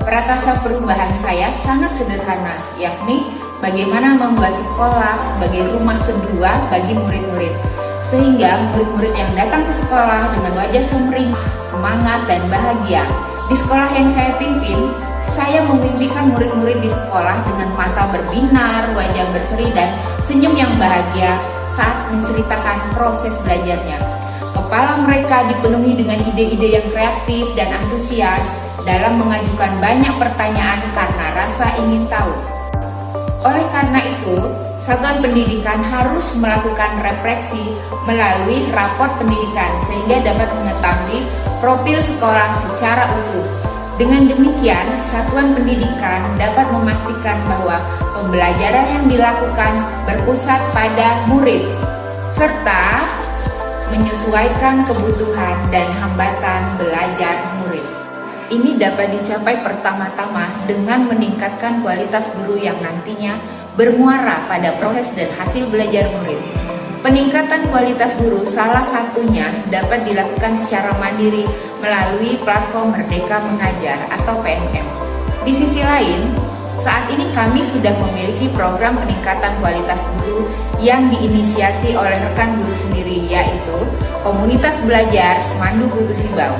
Pratasa perubahan saya sangat sederhana, yakni bagaimana membuat sekolah sebagai rumah kedua bagi murid-murid. Sehingga murid-murid yang datang ke sekolah dengan wajah sumring, semangat, dan bahagia. Di sekolah yang saya pimpin, saya memimpikan murid-murid di sekolah dengan mata berbinar, wajah berseri, dan senyum yang bahagia saat menceritakan proses belajarnya. Kepala mereka dipenuhi dengan ide-ide yang kreatif dan antusias dalam mengajukan banyak pertanyaan karena rasa ingin tahu. Oleh karena itu, satuan pendidikan harus melakukan refleksi melalui raport pendidikan sehingga dapat mengetahui profil sekolah secara utuh. Dengan demikian, satuan pendidikan dapat memastikan bahwa pembelajaran yang dilakukan berpusat pada murid, serta menyesuaikan kebutuhan dan hambatan belajar murid. Ini dapat dicapai pertama-tama dengan meningkatkan kualitas guru yang nantinya bermuara pada proses dan hasil belajar murid. Peningkatan kualitas guru salah satunya dapat dilakukan secara mandiri melalui platform Merdeka Mengajar atau PMM. Di sisi lain, saat ini kami sudah memiliki program peningkatan kualitas guru yang diinisiasi oleh rekan guru sendiri, yaitu Komunitas Belajar Semandu Putu Sibau.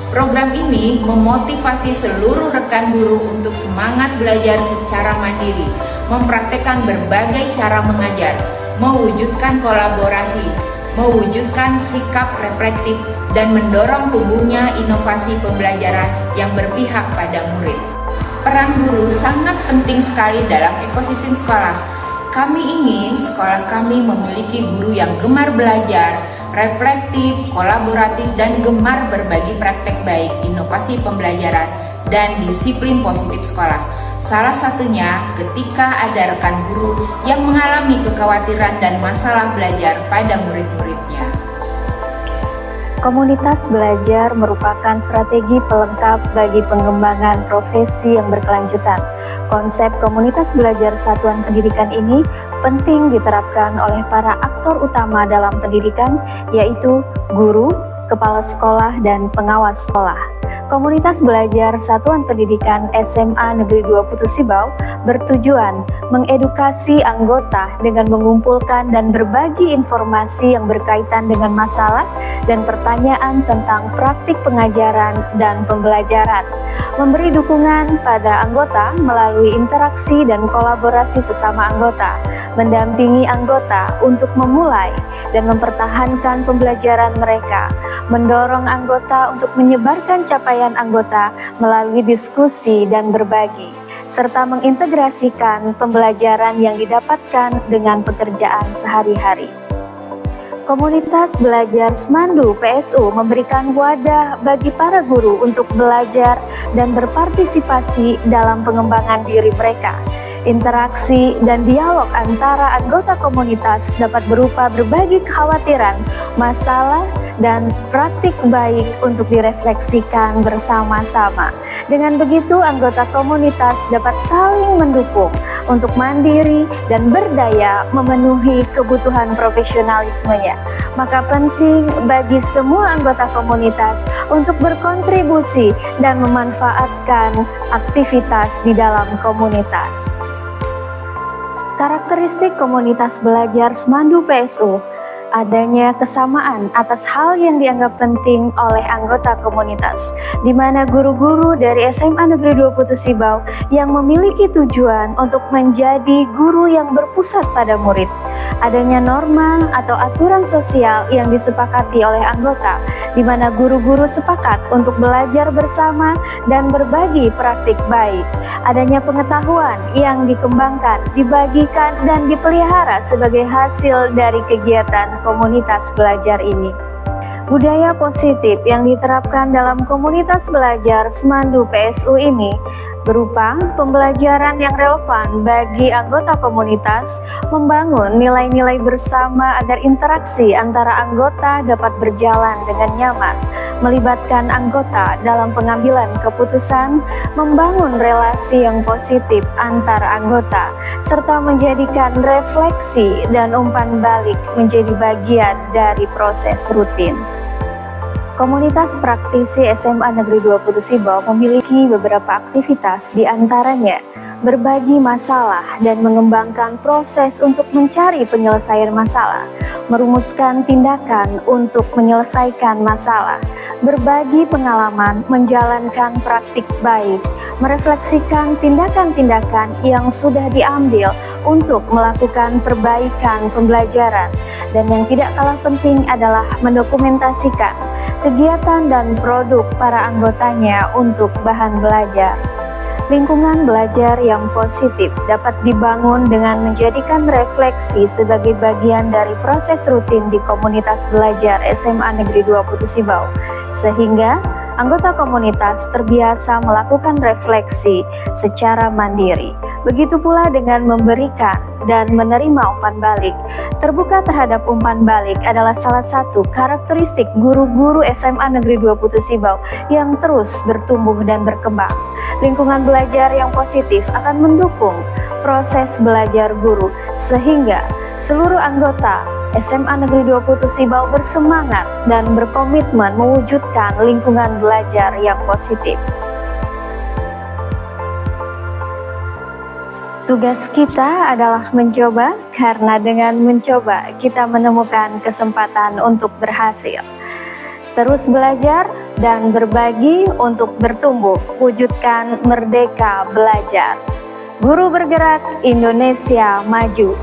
Program ini memotivasi seluruh rekan guru untuk semangat belajar secara mandiri, mempraktekkan berbagai cara mengajar, mewujudkan kolaborasi, mewujudkan sikap reflektif, dan mendorong tumbuhnya inovasi pembelajaran yang berpihak pada murid. Peran guru sangat penting sekali dalam ekosistem sekolah. Kami ingin sekolah kami memiliki guru yang gemar belajar, reflektif, kolaboratif, dan gemar berbagi praktek baik, inovasi pembelajaran, dan disiplin positif sekolah. Salah satunya ketika ada rekan guru yang mengalami kekhawatiran dan masalah belajar pada murid-muridnya. Komunitas belajar merupakan strategi pelengkap bagi pengembangan profesi yang berkelanjutan. Konsep komunitas belajar satuan pendidikan ini penting diterapkan oleh para aktor utama dalam pendidikan, yaitu guru, kepala sekolah, dan pengawas sekolah. Komunitas belajar Satuan Pendidikan SMA Negeri 2 Putu Sibau bertujuan mengedukasi anggota dengan mengumpulkan dan berbagi informasi yang berkaitan dengan masalah dan pertanyaan tentang praktik pengajaran dan pembelajaran, memberi dukungan pada anggota melalui interaksi dan kolaborasi sesama anggota, mendampingi anggota untuk memulai dan mempertahankan pembelajaran mereka, mendorong anggota untuk menyebarkan capaian anggota melalui diskusi dan berbagi, serta mengintegrasikan pembelajaran yang didapatkan dengan pekerjaan sehari-hari. Komunitas Belajar Semandu PSU memberikan wadah bagi para guru untuk belajar dan berpartisipasi dalam pengembangan diri mereka. Interaksi dan dialog antara anggota komunitas dapat berupa berbagi kekhawatiran, masalah, dan praktik baik untuk direfleksikan bersama-sama. Dengan begitu, anggota komunitas dapat saling mendukung untuk mandiri dan berdaya memenuhi kebutuhan profesionalismenya. Maka penting bagi semua anggota komunitas untuk berkontribusi dan memanfaatkan aktivitas di dalam komunitas. Karakteristik komunitas belajar Semandu PSU: adanya kesamaan atas hal yang dianggap penting oleh anggota komunitas, di mana guru-guru dari SMA Negeri 2 Putu Sibau yang memiliki tujuan untuk menjadi guru yang berpusat pada murid. Adanya norma atau aturan sosial yang disepakati oleh anggota, di mana guru-guru sepakat untuk belajar bersama dan berbagi praktik baik. Adanya pengetahuan yang dikembangkan, dibagikan, dan dipelihara sebagai hasil dari kegiatan komunitas belajar ini. Budaya positif yang diterapkan dalam komunitas belajar Semandu PSU ini berupa pembelajaran yang relevan bagi anggota komunitas, membangun nilai-nilai bersama agar interaksi antara anggota dapat berjalan dengan nyaman, melibatkan anggota dalam pengambilan keputusan, membangun relasi yang positif antar anggota, serta menjadikan refleksi dan umpan balik menjadi bagian dari proses rutin. Komunitas praktisi SMA Negeri 20 Sibau memiliki beberapa aktivitas, di antaranya berbagi masalah dan mengembangkan proses untuk mencari penyelesaian masalah, merumuskan tindakan untuk menyelesaikan masalah, berbagi pengalaman, menjalankan praktik baik, merefleksikan tindakan-tindakan yang sudah diambil untuk melakukan perbaikan pembelajaran, dan yang tidak kalah penting adalah mendokumentasikan kegiatan dan produk para anggotanya untuk bahan belajar. Lingkungan belajar yang positif dapat dibangun dengan menjadikan refleksi sebagai bagian dari proses rutin di komunitas belajar SMA Negeri 20 Sibau, sehingga anggota komunitas terbiasa melakukan refleksi secara mandiri. Begitu pula dengan memberikan dan menerima umpan balik. Terbuka terhadap umpan balik adalah salah satu karakteristik guru-guru SMA Negeri 20 Sibau yang terus bertumbuh dan berkembang. Lingkungan belajar yang positif akan mendukung proses belajar guru, sehingga seluruh anggota SMA Negeri 20 Sibau bersemangat dan berkomitmen mewujudkan lingkungan belajar yang positif. Tugas kita adalah mencoba, karena dengan mencoba kita menemukan kesempatan untuk berhasil. Terus belajar dan berbagi untuk bertumbuh, wujudkan merdeka belajar. Guru bergerak, Indonesia maju.